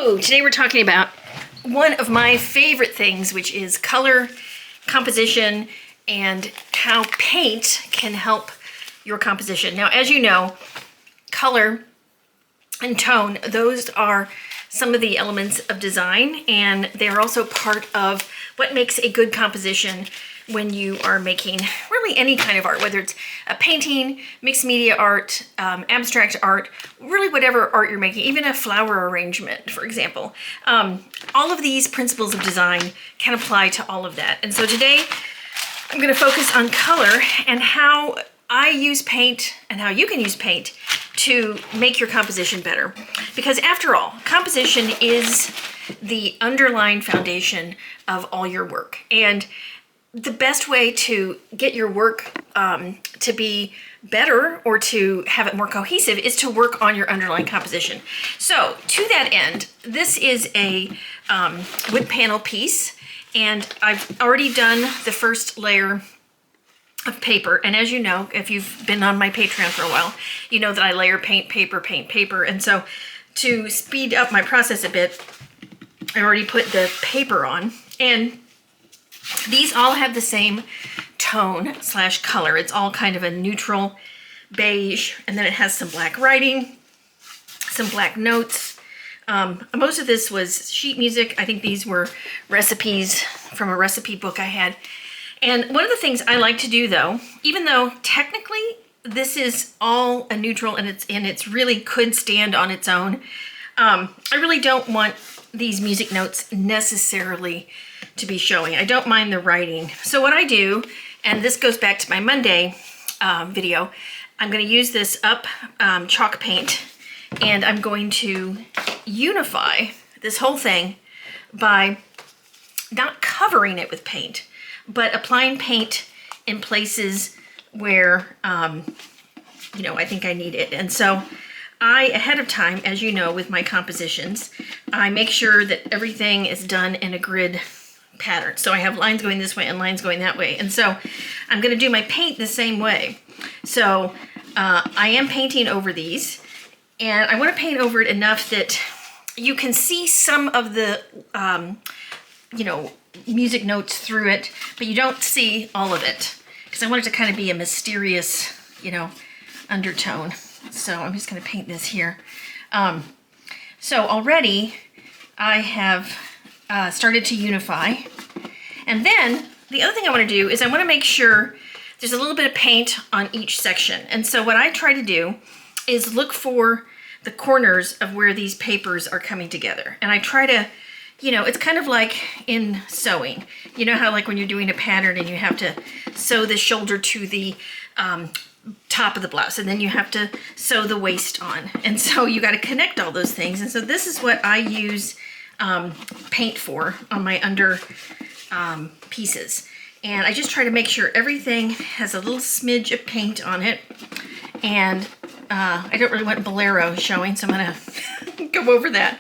So today we're talking about one of my favorite things, which is color, composition, and how paint can help your composition. Now, as you know, color and tone, those are some of the elements of design, and they're also part of what makes a good composition when you are making really any kind of art, whether it's a painting, mixed media art, abstract art, really whatever art you're making, even a flower arrangement, for example. All of these principles of design can apply to all of that. And so today I'm going to focus on color and how I use paint and how you can use paint to make your composition better. Because after all, composition is the underlying foundation of all your work. And the best way to get your work to be better or to have it more cohesive is to work on your underlying composition. So to that end, this is a wood panel piece, and I've already done the first layer of paper. And as you know, if you've been on my Patreon for a while, you know that I layer paint paper. And so to speed up my process a bit, I already put the paper on, and these all have the same tone / color. It's all kind of a neutral beige, and then it has some black writing, some black notes. Most of this was sheet music. I think these were recipes from a recipe book I had. And one of the things I like to do, though, even though technically this is all a neutral and it's really could stand on its own, I really don't want these music notes necessarily to be showing. I don't mind the writing. So what I do, and this goes back to my Monday video, I'm going to use this up chalk paint, and I'm going to unify this whole thing by not covering it with paint, but applying paint in places where, you know, I think I need it. And so I, ahead of time, as you know, with my compositions, I make sure that everything is done in a grid pattern. So I have lines going this way and lines going that way. And so I'm going to do my paint the same way. So I am painting over these, and I want to paint over it enough that you can see some of the, you know, music notes through it, but you don't see all of it, because I want it to kind of be a mysterious, you know, undertone. So I'm just going to paint this here. So already I have started to unify. And then the other thing I want to do is I want to make sure there's a little bit of paint on each section. And so what I try to do is look for the corners of where these papers are coming together. And I try to, you know, it's kind of like in sewing. You know how like when you're doing a pattern and you have to sew the shoulder to the top of the blouse, and then you have to sew the waist on. And so you got to connect all those things. And so this is what I use paint for on my under pieces. And I just try to make sure everything has a little smidge of paint on it. And I don't really want Bolero showing, so I'm gonna go over that.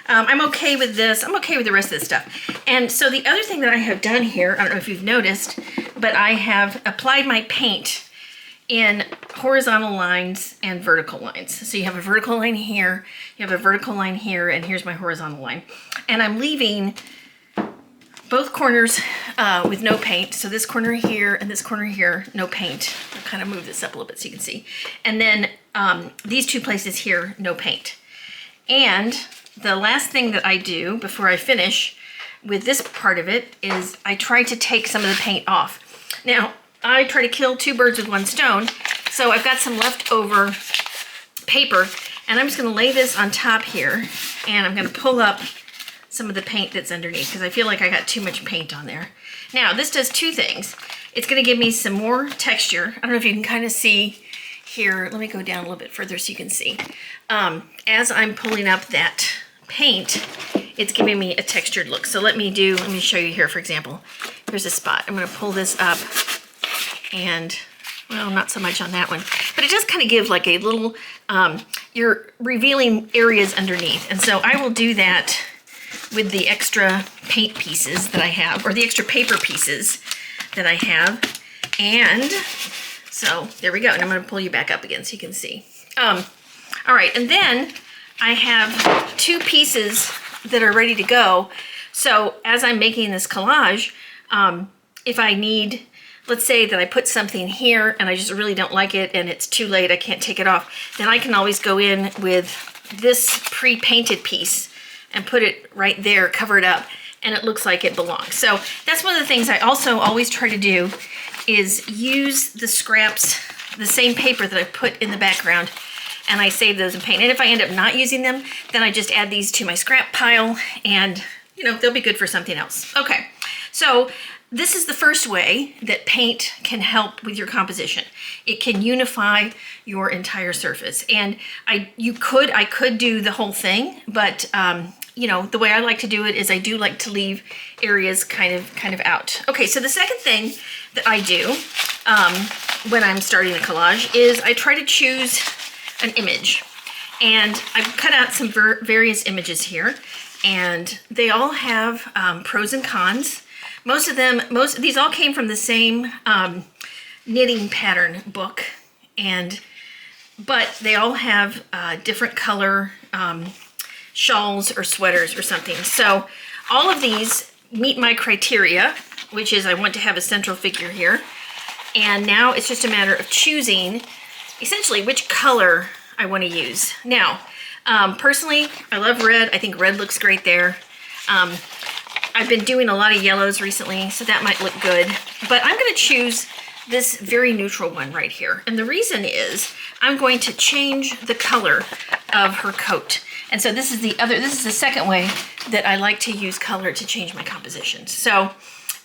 I'm okay with this. I'm okay with the rest of this stuff. And so the other thing that I have done here, I don't know if you've noticed, but I have applied my paint in horizontal lines and vertical lines. So you have a vertical line here, you have a vertical line here, and here's my horizontal line. And I'm leaving both corners with no paint. So this corner here and this corner here, no paint. I'll kind of move this up a little bit so you can see. And then these two places here, no paint. And the last thing that I do before I finish with this part of it is I try to take some of the paint off. Now, I try to kill two birds with one stone. So I've got some leftover paper, and I'm just gonna lay this on top here, and I'm gonna pull up some of the paint that's underneath, because I feel like I got too much paint on there. Now, this does two things. It's gonna give me some more texture. I don't know if you can kind of see here. Let me go down a little bit further so you can see. As I'm pulling up that paint, it's giving me a textured look. So let me show you here, for example. Here's a spot. I'm gonna pull this up, and well, not so much on that one, but it does kind of give like a little, you're revealing areas underneath. And so I will do that with the extra paint pieces that I have, or the extra paper pieces that I have. And so there we go. And I'm going to pull you back up again so you can see. All right, and then I have two pieces that are ready to go. So as I'm making this collage, if I need, let's say that I put something here and I just really don't like it and it's too late, I can't take it off, then I can always go in with this pre-painted piece and put it right there, cover it up, and it looks like it belongs. So that's one of the things I also always try to do, is use the scraps, the same paper that I put in the background, and I save those in paint. And if I end up not using them, then I just add these to my scrap pile, and you know, they'll be good for something else. Okay, so this is the first way that paint can help with your composition. It can unify your entire surface. And I could do the whole thing, but you know, the way I like to do it is I do like to leave areas kind of out. Okay, so the second thing that I do when I'm starting a collage is I try to choose an image. And I've cut out some various images here, and they all have pros and cons. Most of these all came from the same knitting pattern book, but they all have different color shawls or sweaters or something. So all of these meet my criteria, which is I want to have a central figure here. And now it's just a matter of choosing essentially which color I want to use. Now, personally, I love red. I think red looks great there. I've been doing a lot of yellows recently, so that might look good. But I'm going to choose this very neutral one right here. And the reason is I'm going to change the color of her coat. And so this is the second way that I like to use color to change my compositions. So,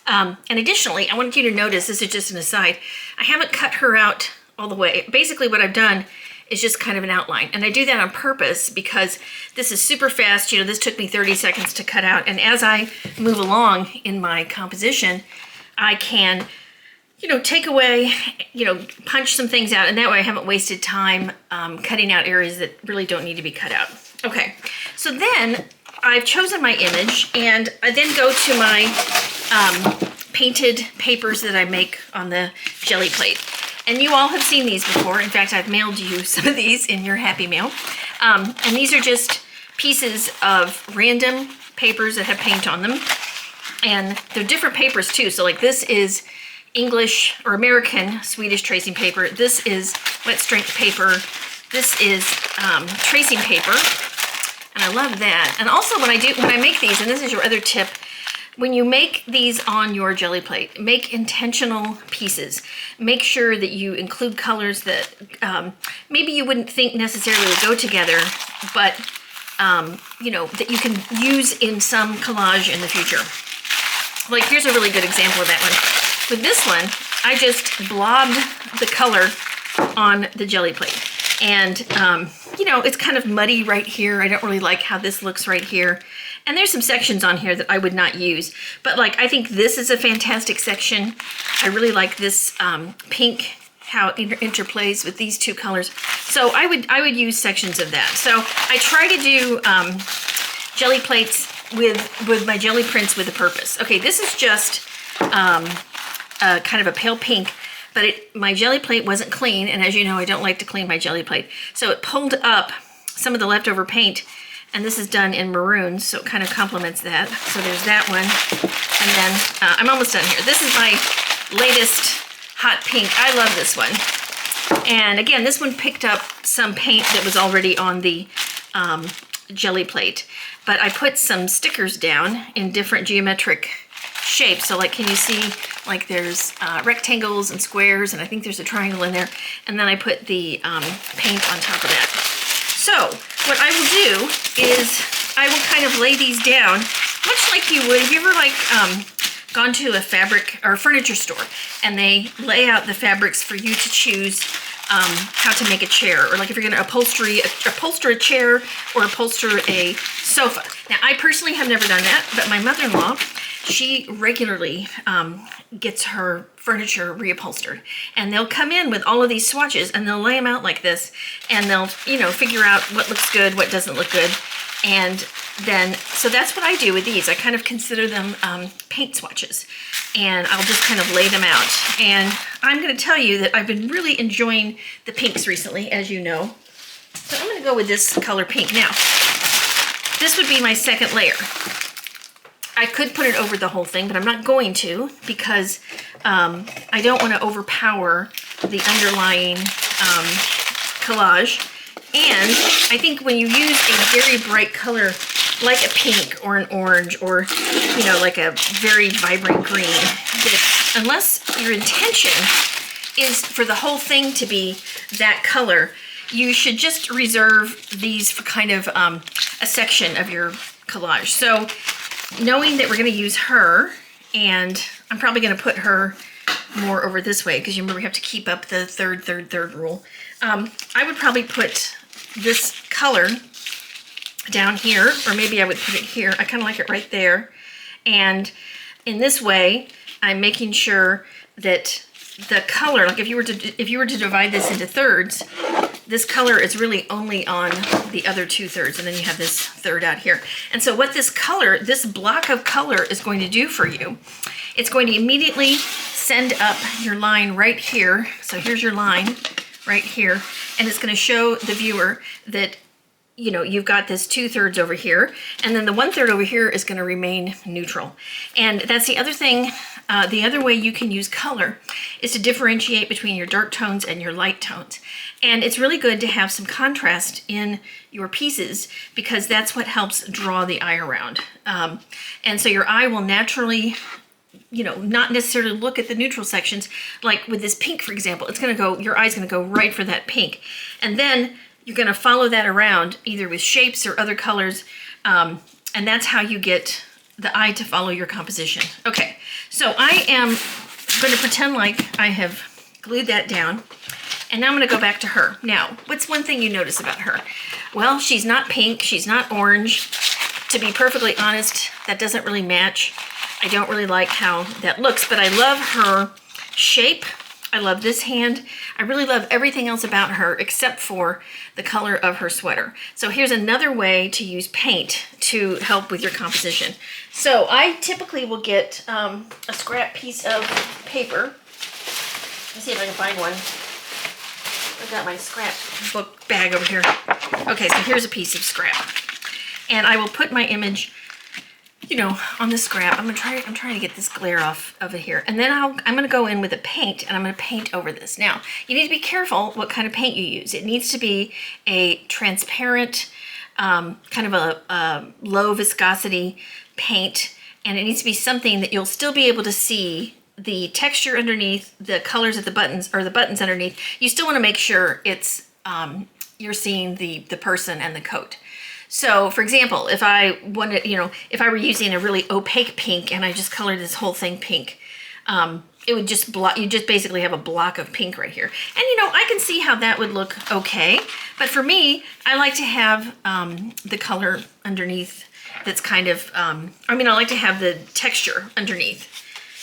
and additionally, I want you to notice, this is just an aside, I haven't cut her out all the way. Basically what I've done is just kind of an outline. And I do that on purpose because this is super fast. You know, this took me 30 seconds to cut out. And as I move along in my composition, I can, you know, take away, you know, punch some things out. And that way I haven't wasted time cutting out areas that really don't need to be cut out. Okay, so then I've chosen my image, and I then go to my painted papers that I make on the jelly plate. And you all have seen these before. In fact, I've mailed you some of these in your Happy Mail. And these are just pieces of random papers that have paint on them. And they're different papers too. So like this is English or American Swedish tracing paper. This is wet strength paper. This is tracing paper. And I love that. And also when I make these, and this is your other tip, when you make these on your jelly plate, make intentional pieces. Make sure that you include colors that maybe you wouldn't think necessarily would go together, but you know, that you can use in some collage in the future. Like here's a really good example of that one. With this one, I just blobbed the color on the jelly plate. And, you know, it's kind of muddy right here. I don't really like how this looks right here. And there's some sections on here that I would not use. But, like, I think this is a fantastic section. I really like this pink, how it interplays with these two colors. So I would use sections of that. So I try to do jelly plates with my jelly prints with a purpose. Okay, this is just kind of a pale pink. But my jelly plate wasn't clean, and as you know, I don't like to clean my jelly plate. So it pulled up some of the leftover paint, and this is done in maroon, so it kind of complements that. So there's that one, and then I'm almost done here. This is my latest hot pink. I love this one. And again, this one picked up some paint that was already on the jelly plate, but I put some stickers down in different geometric shapes. So like, can you see, like there's rectangles and squares, and I think there's a triangle in there. And then I put the paint on top of that. So what I will do is I will kind of lay these down, much like you would, have you ever like gone to a fabric or furniture store and they lay out the fabrics for you to choose how to make a chair, or like if you're going to upholster a chair or upholster a sofa. Now I personally have never done that, but my mother-in-law, she regularly gets her furniture reupholstered, and they'll come in with all of these swatches and they'll lay them out like this, and they'll, you know, figure out what looks good, what doesn't look good. And then, so that's what I do with these. I kind of consider them paint swatches, and I'll just kind of lay them out. And I'm going to tell you that I've been really enjoying the pinks recently, as you know. So I'm going to go with this color pink. Now, this would be my second layer. I could put it over the whole thing, but I'm not going to because I don't want to overpower the underlying collage. And I think when you use a very bright color like a pink or an orange or, you know, like a very vibrant green, that unless your intention is for the whole thing to be that color, you should just reserve these for kind of a section of your collage. So knowing that we're going to use her, and I'm probably going to put her more over this way because you remember we have to keep up the third rule. I would probably put this color down here, or maybe I would put it here. I kind of like it right there. And in this way, I'm making sure that the color, like if you were to divide this into thirds, this color is really only on the other 2/3, and then you have this third out here. And so what this color, this block of color is going to do for you, it's going to immediately send up your line right here. So here's your line right here, and it's going to show the viewer that, you know, you've got this 2/3 over here, and then the 1/3 over here is going to remain neutral. And that's the other thing. The other way you can use color is to differentiate between your dark tones and your light tones. And it's really good to have some contrast in your pieces because that's what helps draw the eye around. And so your eye will naturally, you know, not necessarily look at the neutral sections. Like with this pink, for example, it's going to go, your eye's going to go right for that pink. And then you're going to follow that around either with shapes or other colors. And that's how you get the eye to follow your composition. Okay, so I am going to pretend like I have glued that down. And now I'm going to go back to her. Now, what's one thing you notice about her? Well, she's not pink. She's not orange. To be perfectly honest, that doesn't really match. I don't really like how that looks, but I love her shape. I love this hand. I really love everything else about her except for the color of her sweater. So here's another way to use paint to help with your composition. So I typically will get a scrap piece of paper. Let's see if I can find one. I've got my scrap book bag over here. Okay, so here's a piece of scrap. And I will put my image, you know, on the scrap. I'm trying to get this glare off of it here. And then I'm gonna go in with a paint and I'm gonna paint over this. Now, you need to be careful what kind of paint you use. It needs to be a transparent, kind of a low viscosity paint, and it needs to be something that you'll still be able to see the texture underneath, the colors of the buttons, or the buttons underneath. You still wanna make sure it's, you're seeing the person and the coat. So, for example, if I wanted, you know, if I were using a really opaque pink and I just colored this whole thing pink, it would just block, you just basically have a block of pink right here. And, you know, I can see how that would look okay. But for me, I like to have the color underneath that's kind of, I like to have the texture underneath.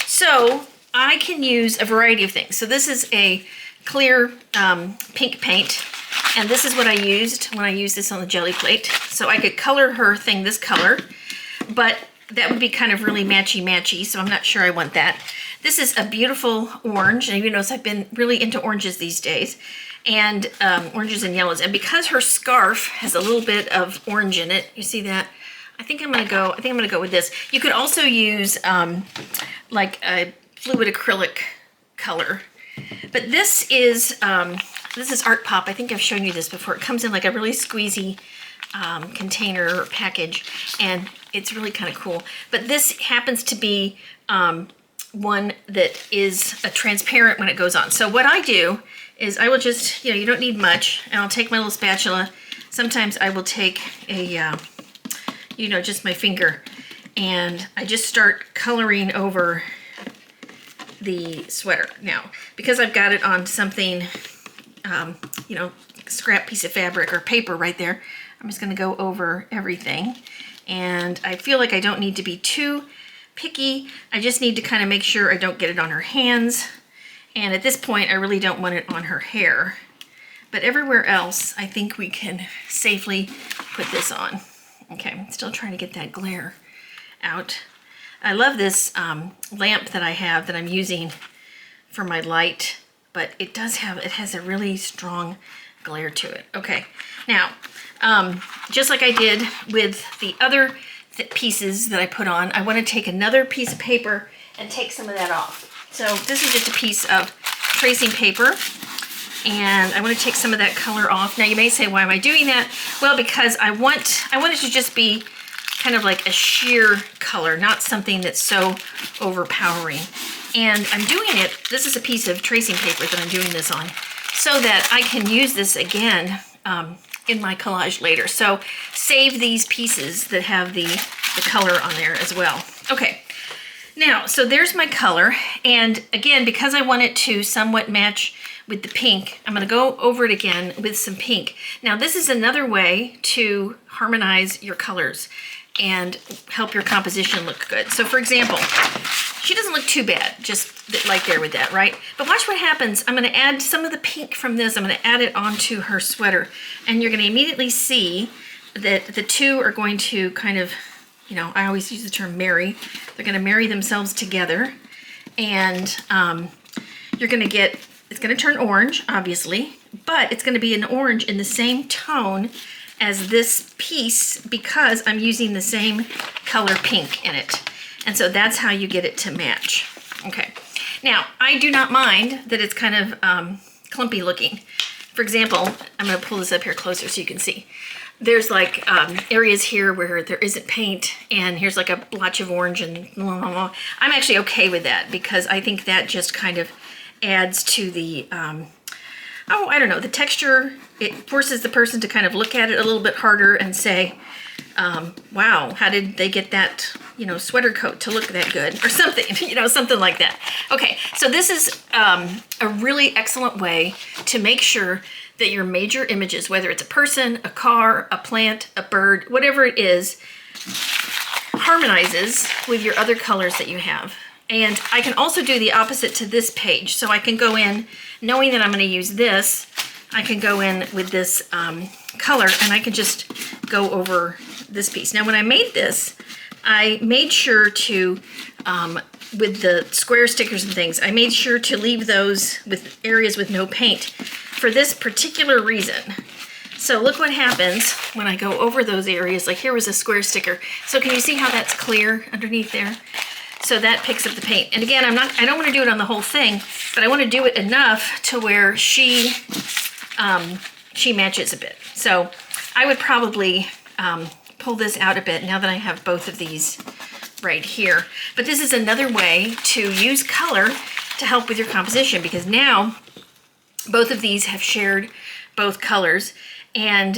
So I can use a variety of things. So this is a clear pink paint. And this is what I used when I used this on the jelly plate. So I could color her thing this color, but that would be kind of really matchy-matchy, so I'm not sure I want that. This is a beautiful orange, and you notice I've been really into oranges these days, and oranges and yellows. And because her scarf has a little bit of orange in it, you see that? I think I'm gonna go with this. You could also use like a fluid acrylic color, but this is Art Pop. I think I've shown you this before. It comes in like a really squeezy container or package, and it's really kind of cool. But this happens to be one that is a transparent when it goes on. So what I do is I will just, you don't need much, and I'll take my little spatula. Sometimes I will take a, just my finger, and I just start coloring over the sweater. Now, because I've got it on something, scrap piece of fabric or paper right there, I'm just gonna go over everything. And I feel like I don't need to be too picky. I just need to kind of make sure I don't get it on her hands. And at this point, I really don't want it on her hair. But everywhere else, I think we can safely put this on. Okay, I'm still trying to get that glare out. I love this lamp that I have that I'm using for my light, but it has a really strong glare to it. Okay, now, just like I did with the other pieces that I put on, I want to take another piece of paper and take some of that off. So this is just a piece of tracing paper, and I want to take some of that color off. Now you may say, why am I doing that? Well, because I want it to just be kind of like a sheer color, not something that's so overpowering. And I'm doing it, this is a piece of tracing paper that I'm doing this on, so that I can use this again in my collage later. So save these pieces that have the color on there as well. Okay, now, so there's my color. And again, because I want it to somewhat match with the pink, I'm gonna go over it again with some pink. Now, this is another way to harmonize your colors and help your composition look good. So for example, she doesn't look too bad, just like there with that, right? But watch what happens. I'm gonna add some of the pink from this, I'm gonna add it onto her sweater, and you're gonna immediately see that the two are going to kind of, you know, I always use the term marry. They're gonna marry themselves together, and you're gonna get, it's gonna turn orange, obviously, but it's gonna be an orange in the same tone as this piece because I'm using the same color pink in it. And so that's how you get it to match. Okay, now I do not mind that it's kind of clumpy looking. For example, I'm gonna pull this up here closer so you can see. There's like areas here where there isn't paint, and here's like a blotch of orange, and blah, blah, blah. I'm actually okay with that because I think that just kind of adds to the, oh, I don't know, the texture. It forces the person to kind of look at it a little bit harder and say, wow, how did they get that, you know, sweater coat to look that good, or something, you know, something like that. Okay, so this is a really excellent way to make sure that your major images, whether it's a person, a car, a plant, a bird, whatever it is, harmonizes with your other colors that you have. And I can also do the opposite to this page. So I can go in, knowing that I'm gonna use this, I can go in with this color, and I can just go over this piece. Now when I made this, I made sure to, with the square stickers and things, I made sure to leave those with areas with no paint for this particular reason. So look what happens when I go over those areas. Like here was a square sticker. So can you see how that's clear underneath there? So that picks up the paint. And again, I don't want to do it on the whole thing, but I want to do it enough to where she matches a bit. So I would probably pull this out a bit now that I have both of these right here. But this is another way to use color to help with your composition, because now both of these have shared both colors, and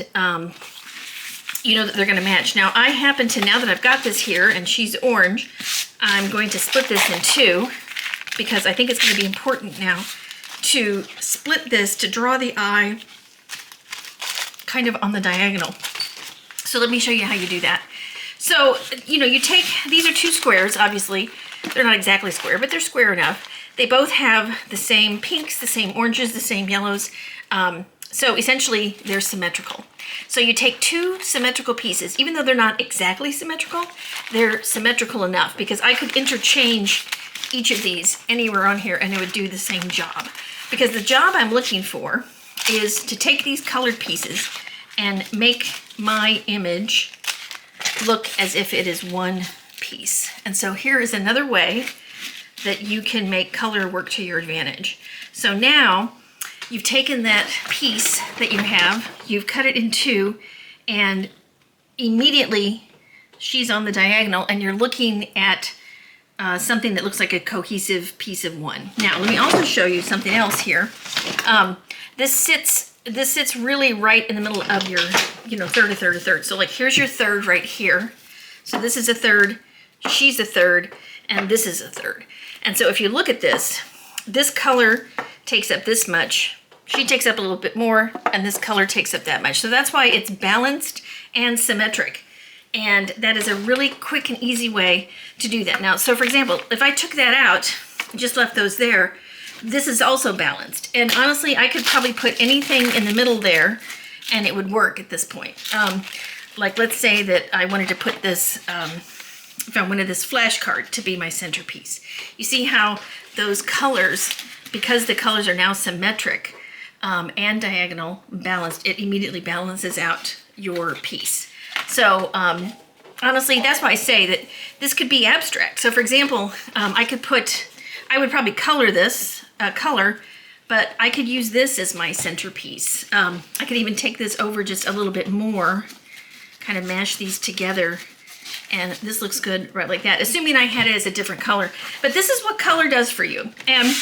you know that they're going to match. Now I happen to, now that I've got this here and she's orange, I'm going to split this in two because I think it's going to be important now to split this to draw the eye kind of on the diagonal. So let me show you how you do that. So, you know, you take, these are two squares, obviously. They're not exactly square, but they're square enough. They both have the same pinks, the same oranges, the same yellows. So essentially, they're symmetrical. So you take two symmetrical pieces, even though they're not exactly symmetrical, they're symmetrical enough because I could interchange each of these anywhere on here and it would do the same job. Because the job I'm looking for is to take these colored pieces and make my image look as if it is one piece. And so here is another way that you can make color work to your advantage. So now you've taken that piece that you have, you've cut it in two, and immediately she's on the diagonal and you're looking at something that looks like a cohesive piece of one. Now, let me also show you something else here. This sits really right in the middle of your, you know, third, a third, a third. So like here's your third right here. So this is a third, she's a third, and this is a third. And so if you look at this, this color takes up this much, she takes up a little bit more, and this color takes up that much. So that's why it's balanced and symmetric. And that is a really quick and easy way to do that. Now, so for example, if I took that out, just left those there, this is also balanced. And honestly, I could probably put anything in the middle there and it would work at this point. Like let's say that I wanted to put this, if I wanted this flashcard to be my centerpiece. You see how those colors, because the colors are now symmetric, and diagonal balanced, it immediately balances out your piece. So honestly, that's why I say that this could be abstract. So for example, I would probably color this color, but I could use this as my centerpiece. I could even take this over just a little bit more, kind of mash these together, and this looks good right like that, assuming I had it as a different color. But this is what color does for you. And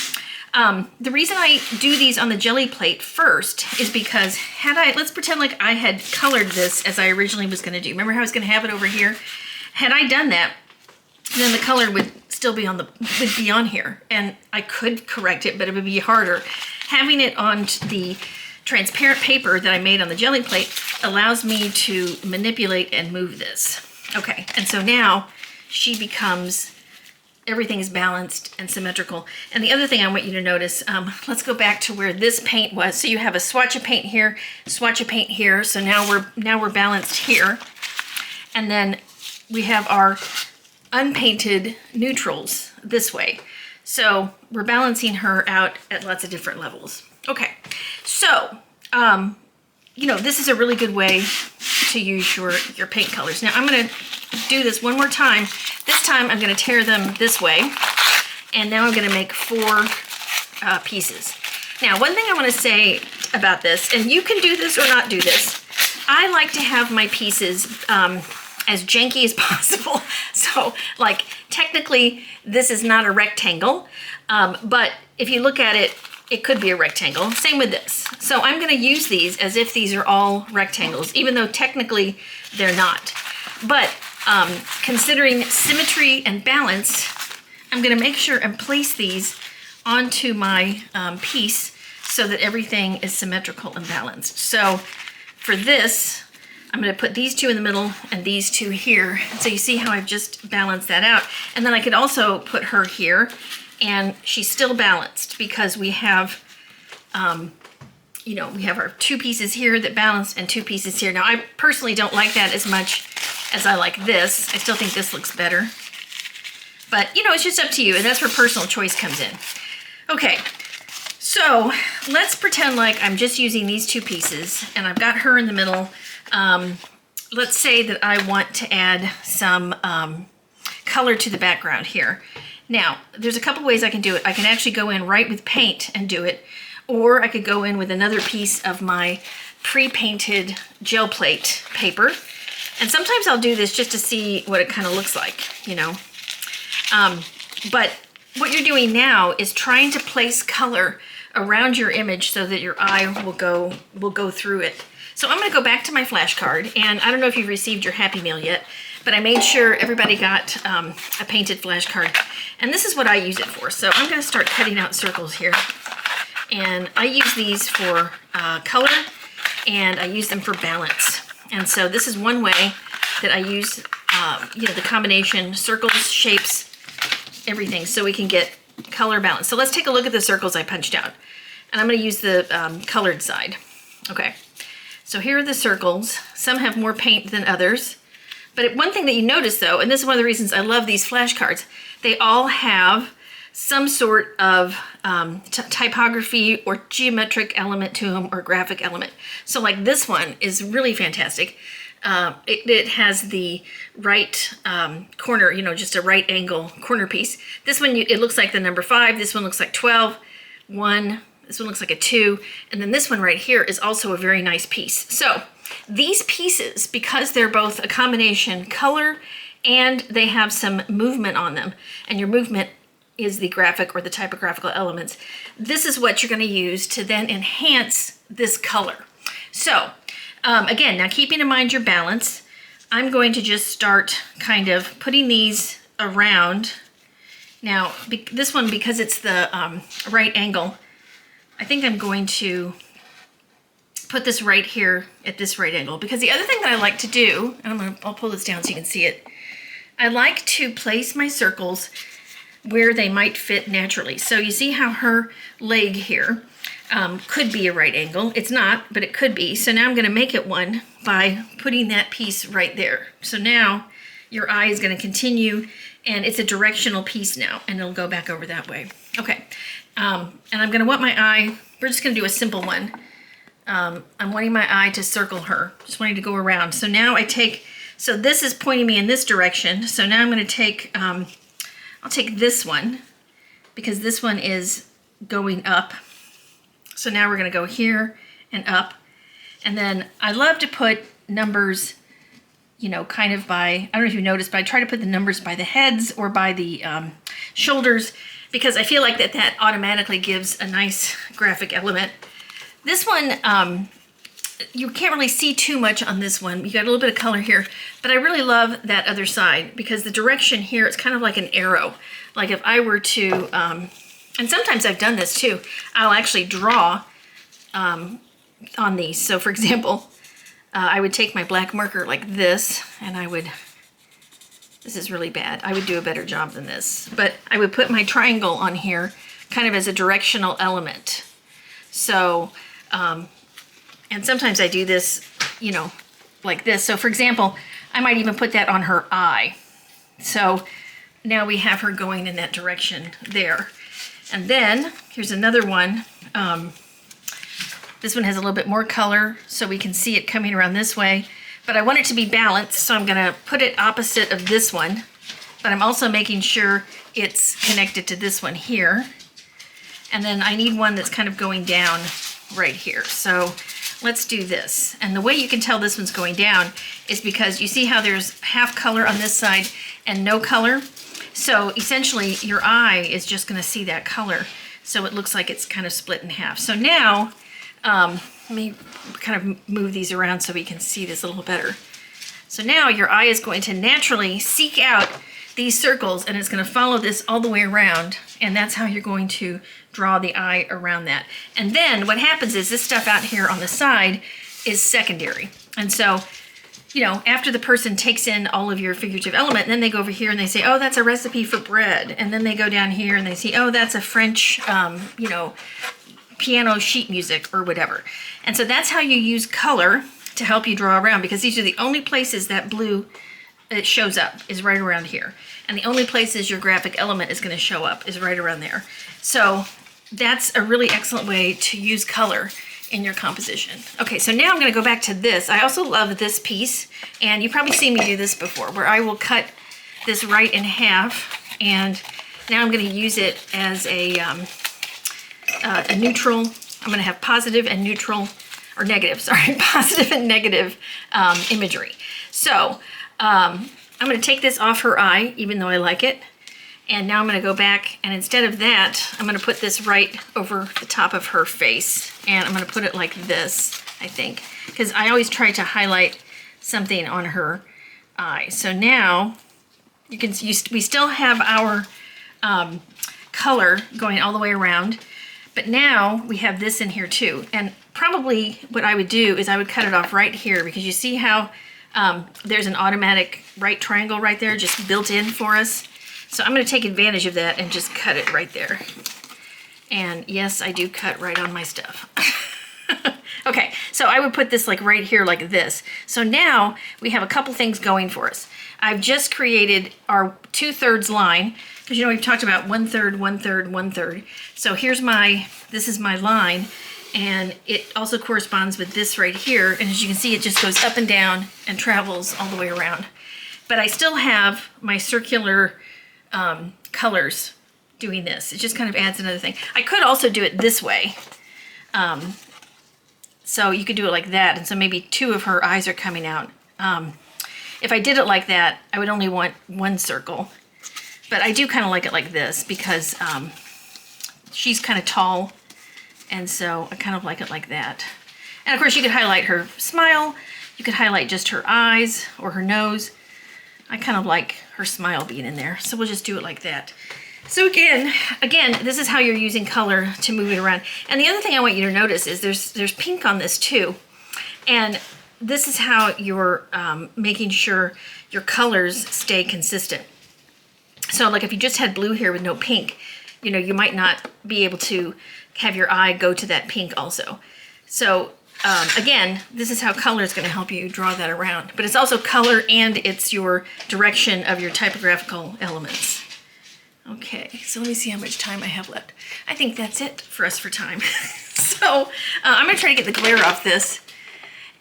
the reason I do these on the jelly plate first is because let's pretend like I had colored this as I originally was gonna do. Remember how I was gonna have it over here? Had I done that, then the color would still be would be on here, and I could correct it, but it would be harder. Having it on the transparent paper that I made on the jelly plate allows me to manipulate and move this. Okay, and so now everything is balanced and symmetrical. And the other thing I want you to notice, let's go back to where this paint was. So you have a swatch of paint here, swatch of paint here. So now we're balanced here, and then we have our unpainted neutrals this way. So we're balancing her out at lots of different levels. Okay, so this is a really good way to use your paint colors. Now I'm gonna do this one more time. This time I'm gonna tear them this way, and now I'm gonna make 4 pieces. Now, one thing I wanna say about this, and you can do this or not do this, I like to have my pieces as janky as possible. So like technically this is not a rectangle, but if you look at it, it could be a rectangle. Same with this. So I'm gonna use these as if these are all rectangles, even though technically they're not. But considering symmetry and balance, I'm gonna make sure and place these onto my piece so that everything is symmetrical and balanced. So for this, I'm gonna put these 2 in the middle and these 2 here. So you see how I've just balanced that out. And then I could also put her here, and she's still balanced because we have, we have our 2 pieces here that balance and 2 pieces here. Now I personally don't like that as much as I like this. I still think this looks better. But it's just up to you, and that's where personal choice comes in. Okay, so let's pretend like I'm just using these 2 pieces and I've got her in the middle. Let's say that I want to add some color to the background here. Now, there's a couple ways I can do it. I can actually go in right with paint and do it, or I could go in with another piece of my pre-painted gel plate paper. And sometimes I'll do this just to see what it kind of looks like, But what you're doing now is trying to place color around your image so that your eye will go through it. So I'm gonna go back to my flashcard, and I don't know if you've received your Happy Meal yet, but I made sure everybody got a painted flashcard. And this is what I use it for. So I'm gonna start cutting out circles here. And I use these for color, and I use them for balance. And so this is one way that I use, the combination circles, shapes, everything, so we can get color balance. So let's take a look at the circles I punched out. And I'm gonna use the colored side. Okay, so here are the circles. Some have more paint than others. But one thing that you notice though, and this is one of the reasons I love these flashcards, they all have some sort of typography or geometric element to them, or graphic element. So like this one is really fantastic. It has the right corner, just a right angle corner piece. This one, it looks like the number 5. This one looks like 12, 1. This one looks like a 2. And then this one right here is also a very nice piece. So these pieces, because they're both a combination color and they have some movement on them, and your movement is the graphic or the typographical elements, this is what you're going to use to then enhance this color. So again, now keeping in mind your balance, I'm going to just start kind of putting these around. Now this one, because it's the right angle, I think I'm going to put this right here at this right angle, because the other thing that I like to do, and I'll pull this down so you can see it, I like to place my circles where they might fit naturally. So you see how her leg here could be a right angle. It's not, but it could be. So now I'm going to make it one by putting that piece right there. So now your eye is going to continue, and it's a directional piece now, and it'll go back over that way. Okay, And I'm going to want my eye, we're just going to do a simple one. I'm wanting my eye to circle her, just wanting to go around. So now I take, so this is pointing me in this direction. So now I'm going to take, I'll take this one because this one is going up. So now we're going to go here and up. And then I love to put numbers, you know, kind of by, I don't know if you noticed, but I try to put the numbers by the heads or by the shoulders because I feel like that automatically gives a nice graphic element. This one, you can't really see too much on this one. You got a little bit of color here, but I really love that other side because the direction here, it's kind of like an arrow. Like if I were to, and sometimes I've done this too, I'll actually draw on these. So for example, I would take my black marker like this and I would, this is really bad. I would do a better job than this, but I would put my triangle on here kind of as a directional element. So, and sometimes I do this, you know, like this. So for example, I might even put that on her eye. So now we have her going in that direction there. And then here's another one. This one has a little bit more color so we can see it coming around this way, but I want it to be balanced. So I'm gonna put it opposite of this one, but I'm also making sure it's connected to this one here. And then I need one that's kind of going down right here. So let's do this. And the way you can tell this one's going down is because you see how there's half color on this side and no color. So essentially your eye is just gonna see that color. So it looks like it's kind of split in half. So now, let me kind of move these around so we can see this a little better. So now your eye is going to naturally seek out these circles and it's going to follow this all the way around, and that's how you're going to draw the eye around that. And then what happens is this stuff out here on the side is secondary. And so, you know, after the person takes in all of your figurative element, then they go over here and they say, oh, that's a recipe for bread. And then they go down here and they see, oh, that's a French, you know, piano sheet music or whatever. And so that's how you use color to help you draw around, because these are the only places that blue it shows up is right around here. And the only places your graphic element is going to show up is right around there. So that's a really excellent way to use color in your composition. Okay, so now I'm going to go back to this. I also love this piece, and you've probably seen me do this before, where I will cut this right in half, and now I'm going to use it as a neutral. I'm going to have positive and neutral, or negative, sorry, positive and negative imagery. So I'm going to take this off her eye, even though I like it. And now I'm going to go back, and instead of that, I'm going to put this right over the top of her face. And I'm going to put it like this, I think, because I always try to highlight something on her eye. So now you can see we still have our color going all the way around, but now we have this in here too. And probably what I would do is I would cut it off right here, because you see how there's an automatic right triangle right there just built in for us. So I'm going to take advantage of that and just cut it right there. And yes, I do cut right on my stuff. Okay, so I would put this like right here like this. So now we have a couple things going for us. I've just created our 2/3 line, because you know we've talked about 1/3, 1/3, 1/3. So here's this is my line, and it also corresponds with this right here. And as you can see, it just goes up and down and travels all the way around. But I still have my circular colors doing this. It just kind of adds another thing. I could also do it this way. So you could do it like that, and so maybe two of her eyes are coming out. If I did it like that, I would only want one circle. But I do kind of like it like this, because she's kind of tall, and so I kind of like it like that. And of course you could highlight her smile, you could highlight just her eyes or her nose. I kind of like her smile being in there, so we'll just do it like that. So again, this is how you're using color to move it around. And the other thing I want you to notice is there's pink on this too. And this is how you're making sure your colors stay consistent. So like if you just had blue here with no pink, you know, you might not be able to have your eye go to that pink also. So again, this is how color is going to help you draw that around. But it's also color, and it's your direction of your typographical elements. Okay, so let me see how much time I have left. I think that's it for us for time. So I'm gonna try to get the glare off this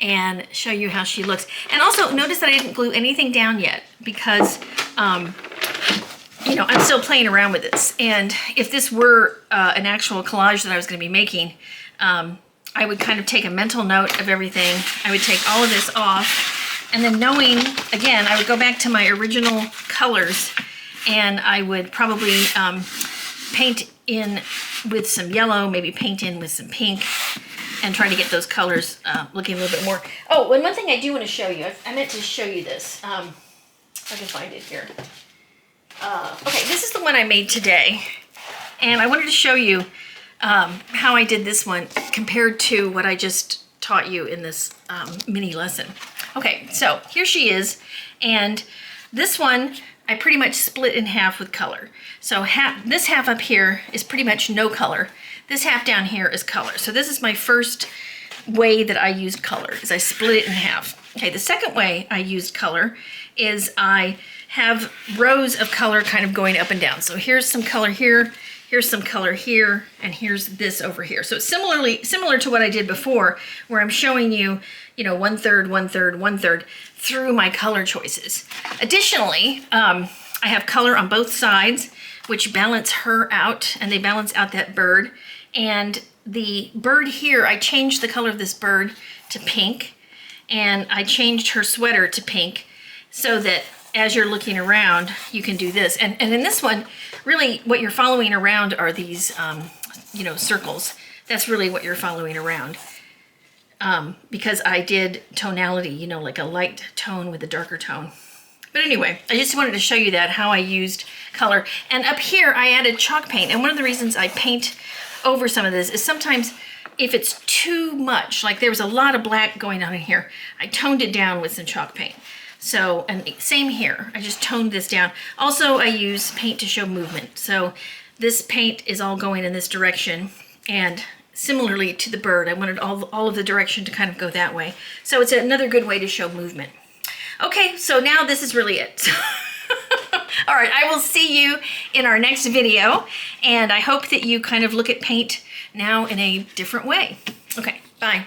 and show you how she looks. And also notice that I didn't glue anything down yet because, you know, I'm still playing around with this. And if this were an actual collage that I was gonna be making, I would kind of take a mental note of everything. I would take all of this off, and then knowing, again, I would go back to my original colors, and I would probably paint in with some yellow, maybe paint in with some pink, and try to get those colors looking a little bit more. Oh, and one thing I do want to show you, I meant to show you this. If I can find it here. Okay, this is the one I made today, and I wanted to show you how I did this one compared to what I just taught you in this mini lesson. Okay, so here she is, and this one I pretty much split in half with color. So this half up here is pretty much no color. This half down here is color. So this is my first way that I used color, is I split it in half. Okay, the second way I used color is I have rows of color kind of going up and down. So here's some color here, here's some color here, and here's this over here. So it's similar to what I did before, where I'm showing you, you know, 1/3, 1/3, 1/3 through my color choices. Additionally, I have color on both sides, which balance her out, and they balance out that bird. And the bird here, I changed the color of this bird to pink, and I changed her sweater to pink, so that as you're looking around, you can do this. And in this one, really what you're following around are these, you know, circles. That's really what you're following around. Because I did tonality, you know, like a light tone with a darker tone. But anyway, I just wanted to show you that, how I used color. And up here, I added chalk paint. And one of the reasons I paint over some of this is sometimes if it's too much, like there was a lot of black going on in here, I toned it down with some chalk paint. So, and same here, I just toned this down. Also, I use paint to show movement. So this paint is all going in this direction, and similarly to the bird, I wanted all of the direction to kind of go that way. So it's another good way to show movement. Okay, so now this is really it. All right, I will see you in our next video, and I hope that you kind of look at paint now in a different way. Okay, bye.